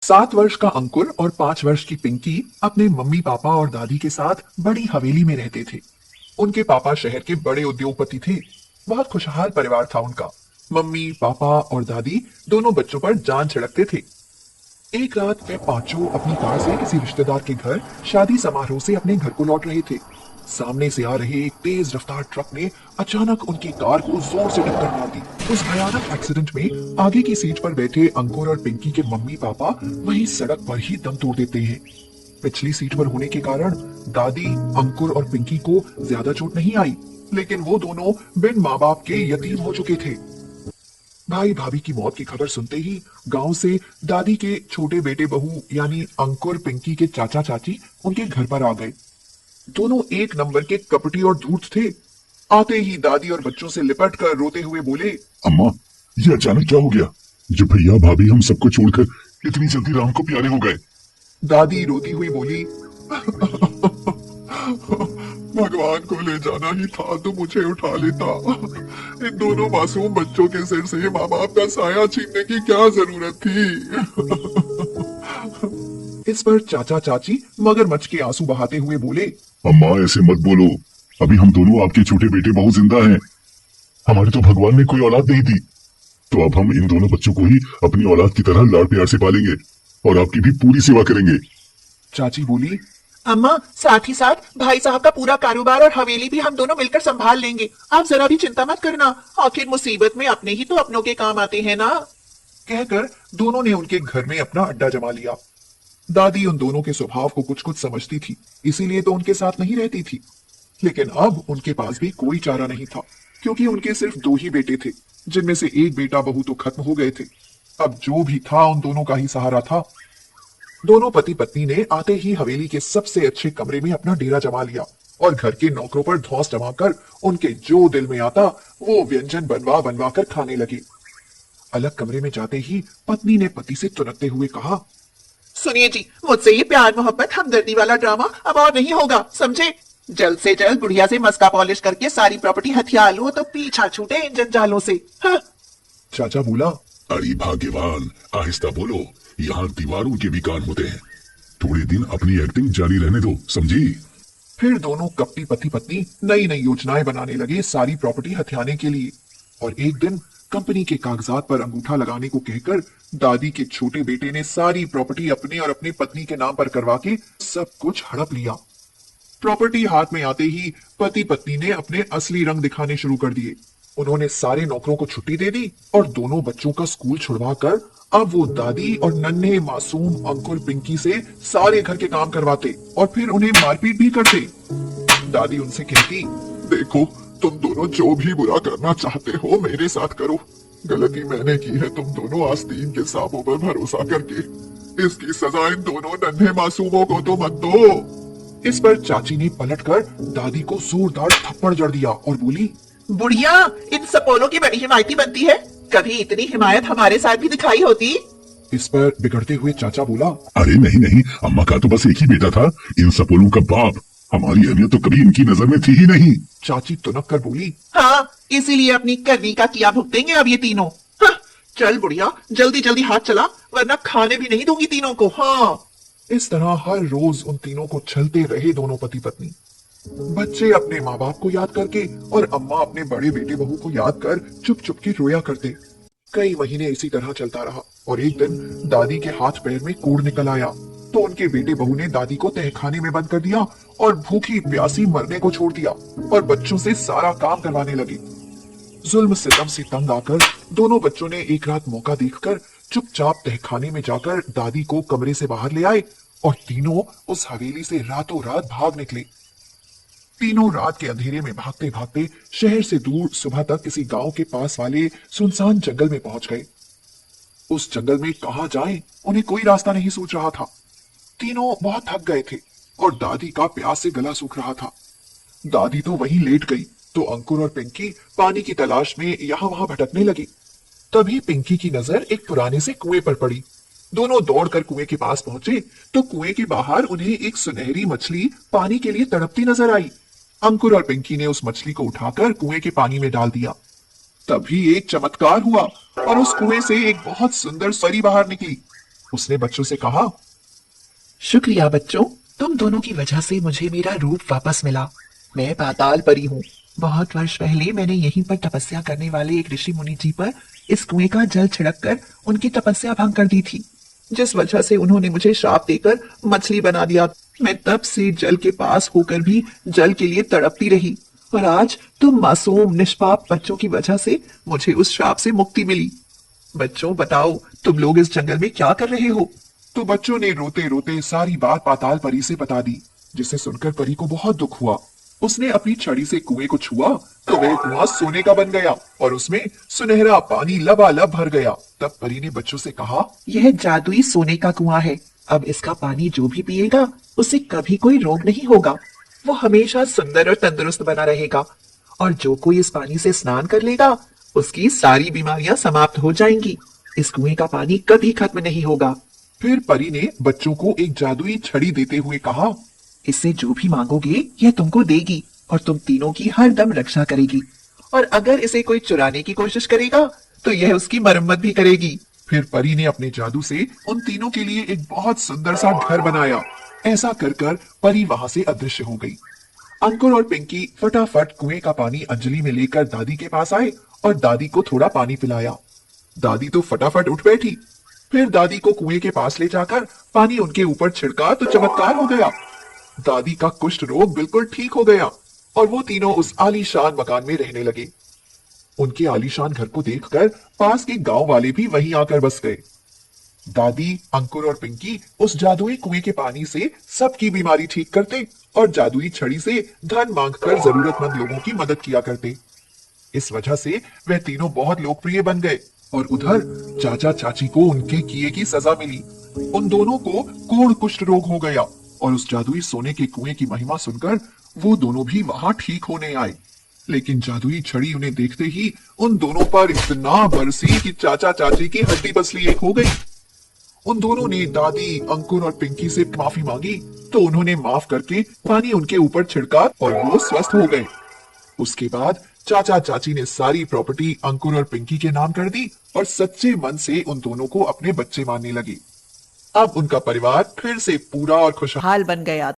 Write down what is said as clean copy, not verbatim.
7 वर्ष का अंकुर और 5 वर्ष की पिंकी अपने मम्मी पापा और दादी के साथ बड़ी हवेली में रहते थे। उनके पापा शहर के बड़े उद्योगपति थे। बहुत खुशहाल परिवार था उनका। मम्मी पापा और दादी दोनों बच्चों पर जान छिड़कते थे। एक रात वे पांचों अपनी कार से किसी रिश्तेदार के घर शादी समारोह से अपने घर को लौट रहे थे। सामने से आ रहे एक तेज रफ्तार ट्रक ने अचानक उनकी कार को जोर से टक्कर मार दी। उस भयानक एक्सीडेंट में आगे की सीट पर बैठे अंकुर और पिंकी के मम्मी पापा वहीं सड़क पर ही दम तोड़ देते हैं। पिछली सीट पर होने के कारण दादी, अंकुर और पिंकी को ज्यादा चोट नहीं आई, लेकिन वो दोनों बिन माँ बाप के यतीम हो चुके थे। भाई भाभी की मौत की खबर सुनते ही गांव से दादी के छोटे बेटे बहू यानी अंकुर पिंकी के चाचा चाची उनके घर पर आ गए। दोनों एक नंबर के कपटी और धूर्त थे। आते ही दादी और बच्चों से लिपट कर रोते हुए बोले, अम्मा, ये अचानक क्या हो गया जो भैया भाभी हम सबको छोड़कर इतनी जल्दी राम को प्यारे हो गए। दादी रोती हुई बोली, भगवान को ले जाना ही था तो मुझे उठा लेता। इन दोनों मासूम बच्चों के सिर से माँ बाप का साया छीनने की क्या जरूरत थी। इस पर चाचा चाची मगरमच्छ के आंसू बहाते हुए बोले, अम्मा ऐसे मत बोलो, अभी हम दोनों आपके छोटे बेटे बहुत जिंदा हैं। हमारे तो भगवान ने कोई औलाद नहीं दी, तो अब हम इन दोनों बच्चों को ही अपनी औलाद की तरह लाड़ प्यार से पालेंगे और आपकी भी पूरी सेवा करेंगे। चाची बोली, अम्मा, साथ ही साथ भाई साहब का पूरा कारोबार और हवेली भी हम दोनों मिलकर संभाल लेंगे। आप जरा भी चिंता मत करना, आखिर मुसीबत में अपने ही तो अपनों के काम आते हैं ना। कहकर दोनों ने उनके घर में अपना अड्डा जमा लिया। दादी उन दोनों के स्वभाव को कुछ कुछ समझती थी, इसीलिए तो उनके साथ नहीं रहती थी। लेकिन अब उनके पास भी कोई चारा नहीं था, क्योंकि उनके सिर्फ 2 ही बेटे थे, जिनमें से एक बेटा बहू तो खत्म हो गए थे। अब जो भी था उन दोनों का ही सहारा था। दोनों पति पत्नी ने आते ही हवेली के सबसे अच्छे कमरे में अपना डेरा जमा लिया और घर के नौकरों पर धौंस जमाकर उनके जो दिल में आता वो व्यंजन बनवा बनवा कर खाने लगे। अलग कमरे में जाते ही पत्नी ने पति से तुरंतते हुए कहा, सुनिए जी, मुझसे ये प्यार मोहब्बत हमदर्दी वाला ड्रामा अब और नहीं होगा, समझे। जल्द से जल्द बुढ़िया से मस्का पॉलिश करके सारी प्रॉपर्टी हथिया लो तो पीछा छूटे इन जंजालों से। हाँ। चाचा बोला, अरे भाग्यवान, आहिस्ता बोलो, यहाँ दीवारों के भी कान होते हैं। थोड़े दिन अपनी एक्टिंग जारी रहने दो, समझी। फिर दोनों कपटी पति पत्नी नई नई योजनाएं बनाने लगे सारी प्रॉपर्टी हथियाने के लिए। और एक दिन कंपनी के कागजात पर अंगूठा लगाने को कहकर दादी के छोटे बेटे ने सारी प्रॉपर्टी अपने और अपनी पत्नी के नाम पर करवा के सब कुछ हड़प लिया। प्रॉपर्टी हाथ में आते ही पति पत्नी ने अपने असली रंग दिखाने शुरू कर दिए। उन्होंने सारे नौकरों को छुट्टी दे दी और दोनों बच्चों का स्कूल छुड़वा कर अब वो दादी और नन्हे मासूम अंकुर पिंकी से सारे घर के काम करवाते और फिर उन्हें मारपीट भी करते। दादी उनसे कहती, देखो, तुम दोनों जो भी बुरा करना चाहते हो मेरे साथ करो। गलती मैंने की है तुम दोनों आस्तीन के सांपों पर भरोसा करके। इसकी सजा इन दोनों नन्हे मासूमों को तो मत दो। इस पर चाची ने पलटकर दादी को जोरदार थप्पड़ जड़ दिया और बोली, बुढ़िया, इन सपोलों की बड़ी हिमायती बनती है, कभी इतनी हिमायत हमारे साथ भी दिखाई होती। इस पर बिगड़ते हुए चाचा बोला, अरे नहीं नहीं, अम्मा का तो बस एक ही बेटा था, इन सपोलों का बाप। हमारी अहमियत तो कभी इनकी नजर में थी ही नहीं। चाची तुनक कर बोली, हाँ, इसीलिए अपनी करनी का किया भुगतेंगे अब ये तीनों। हाँ, चल बुढ़िया, जल्दी जल्दी हाथ चला, वरना खाने भी नहीं दूंगी तीनों को। हाँ। इस तरह हर रोज उन तीनों को छलते रहे दोनों पति पत्नी। बच्चे अपने माँ बाप को याद करके और अम्मा अपने बड़े बेटे बहू को याद कर चुप चुप के रोया करते। कई महीने इसी तरह चलता रहा और एक दिन दादी के हाथ पैर में कोढ़ निकल आया तो उनके बेटे बहू ने दादी को तहखाने में बंद कर दिया और भूखी प्यासी मरने को छोड़ दिया और बच्चों से सारा काम करवाने लगे। जुल्म सितम से तंग आकर दोनों बच्चों ने एक रात मौका देखकर चुपचाप तहखाने में जाकर दादी को कमरे से बाहर ले आए और तीनों उस हवेली से रातों रात भाग निकले। तीनों रात के अंधेरे में भागते भागते शहर से दूर सुबह तक किसी गांव के पास वाले सुनसान जंगल में पहुंच गए। उस जंगल में कहां जाएं, उन्हें कोई रास्ता नहीं सूझ रहा था। तीनों बहुत थक गए थे और दादी का प्यास से गला सूख रहा था। दादी तो वहीं लेट गई तो अंकुर और पिंकी पानी की तलाश में यहां वहां भटकने लगे। तभी पिंकी की नजर एक पुराने से कुएं पर पड़ी। दोनों दौड़कर कुएं के पास पहुंचे तो कुएं के बाहर उन्हें एक सुनहरी मछली पानी के लिए तड़पती नजर आई। अंकुर और पिंकी ने उस मछली को उठाकर कुएं के पानी में डाल दिया। तभी एक चमत्कार हुआ और उस कुएं से एक बहुत सुंदर परी बाहर निकली। उसने बच्चों से कहा, शुक्रिया बच्चों, तुम दोनों की वजह से मुझे मेरा रूप वापस मिला। मैं पाताल परी हूँ। बहुत वर्ष पहले मैंने यहीं पर तपस्या करने वाले एक ऋषि मुनि जी पर इस कुएं का जल छिड़क कर उनकी तपस्या भंग कर दी थी, जिस वजह से उन्होंने मुझे श्राप देकर मछली बना दिया। मैं तब से जल के पास होकर भी जल के लिए तड़पती रही, और आज तुम मासूम निष्पाप बच्चों की वजह से मुझे उस श्राप से मुक्ति मिली। बच्चों बताओ, तुम लोग इस जंगल में क्या कर रहे हो? तो बच्चों ने रोते रोते सारी बात पाताल परी से बता दी, जिसे सुनकर परी को बहुत दुख हुआ। उसने अपनी छड़ी से कुएं को छुआ तो वह कुआं सोने का बन गया और उसमें सुनहरा पानी लबालब भर गया। तब परी ने बच्चों से कहा, यह जादुई सोने का कुआं है। अब इसका पानी जो भी पिएगा उसे कभी कोई रोग नहीं होगा। वो हमेशा सुंदर और तंदुरुस्त बना रहेगा, और जो कोई इस पानी से स्नान कर लेगा उसकी सारी बीमारियां समाप्त हो जाएंगी। इस कुएं का पानी कभी खत्म नहीं होगा। फिर परी ने बच्चों को एक जादुई छड़ी देते हुए कहा, इससे जो भी मांगोगे यह तुमको देगी और तुम तीनों की हर दम रक्षा करेगी। और अगर इसे कोई चुराने की कोशिश करेगा तो यह उसकी मरम्मत भी करेगी। फिर परी ने अपने जादू से उन तीनों के लिए एक बहुत सुंदर सा घर बनाया। ऐसा कर कर परी वहां से अदृश्य हो गई। अंकुर और पिंकी फटाफट कुएं का पानी अंजलि में लेकर दादी के पास आए और दादी को थोड़ा पानी पिलाया। दादी तो फटाफट उठ बैठी। फिर दादी को कुएं के पास ले जाकर पानी उनके ऊपर छिड़का तो चमत्कार हो गया। दादी का कुष्ठ रोग बिल्कुल ठीक हो गया और वो तीनों उस आलीशान मकान में रहने लगे। उनके आलीशान घर को देखकर पास के गांव वाले भी वहीं आकर बस गए। दादी, अंकुर और पिंकी उस जादुई कुएं के पानी से सबकी बीमारी ठीक करते और जादुई छड़ी से धन मांगकर जरूरतमंद लोगों की मदद किया करते। इस वजह से वह तीनों बहुत लोकप्रिय बन गए। और उधर चाचा चाची को उनके किए की सजा मिली। उन दोनों को कोढ़ कुष्ठ रोग हो गया और उस जादुई सोने के कुएं की महिमा सुनकर वो दोनों भी वहां ठीक होने आए। लेकिन जादुई छड़ी उन्हें देखते ही उन दोनों पर इतना बरसी कि चाचा चाची की हड्डी पसली एक हो गई। उन दोनों ने दादी, अंकुर और पिंकी से माफी मांगी तो उन्होंने माफ करके पानी उनके ऊपर छिड़का और वो स्वस्थ हो गए। उसके बाद चाचा चाची ने सारी प्रॉपर्टी अंकुर और पिंकी के नाम कर दी और सच्चे मन से उन दोनों को अपने बच्चे मानने लगे। अब उनका परिवार फिर से पूरा और खुशहाल हाल बन गया।